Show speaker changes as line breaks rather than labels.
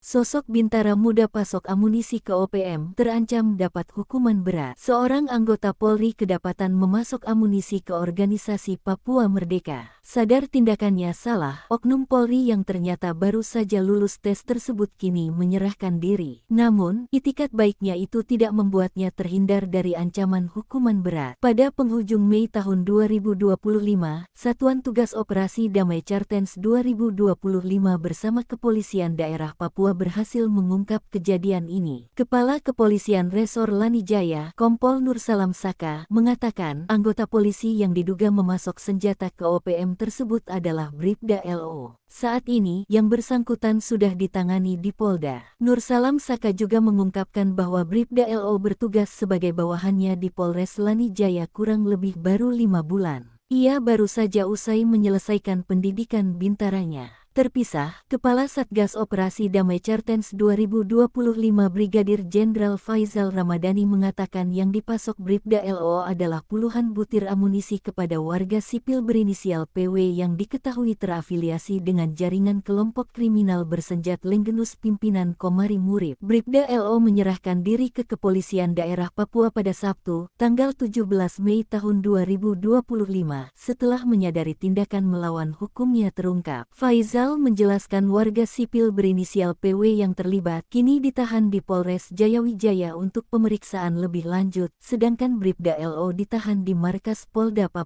Sosok Bintara Muda pasok amunisi ke OPM terancam dapat hukuman berat. Seorang anggota Polri kedapatan memasok amunisi ke organisasi Papua Merdeka. Sadar tindakannya salah, oknum Polri yang ternyata baru saja lulus tes tersebut kini menyerahkan diri. Namun, itikat baiknya itu tidak membuatnya terhindar dari ancaman hukuman berat. Pada penghujung Mei tahun 2025, Satuan Tugas Operasi Damai Cartens 2025 bersama Kepolisian Daerah Papua berhasil mengungkap kejadian ini. Kepala Kepolisian Resor Lanijaya, Kompol Nursalam Saka, mengatakan anggota polisi yang diduga memasok senjata ke OPM tersebut adalah Bribda LO. Saat ini, yang bersangkutan sudah ditangani di Polda. Nursalam Saka juga mengungkapkan bahwa Bribda LO bertugas sebagai bawahannya di Polres Lanijaya kurang lebih baru 5 bulan. Ia baru saja usai menyelesaikan pendidikan bintaranya. Terpisah, Kepala Satgas Operasi Damai Cartens 2025 Brigadir Jenderal Faizal Ramadhani mengatakan yang dipasok Bribda LO adalah puluhan butir amunisi kepada warga sipil berinisial PW yang diketahui terafiliasi dengan jaringan kelompok kriminal bersenjata Lenggenus pimpinan Komari Murib. Bribda LO menyerahkan diri ke Kepolisian Daerah Papua pada Sabtu, tanggal 17 Mei tahun 2025, setelah menyadari tindakan melawan hukumnya terungkap. Faizal menjelaskan warga sipil berinisial PW yang terlibat kini ditahan di Polres Jayawijaya untuk pemeriksaan lebih lanjut, sedangkan Bribda LO ditahan di markas Polda Papua.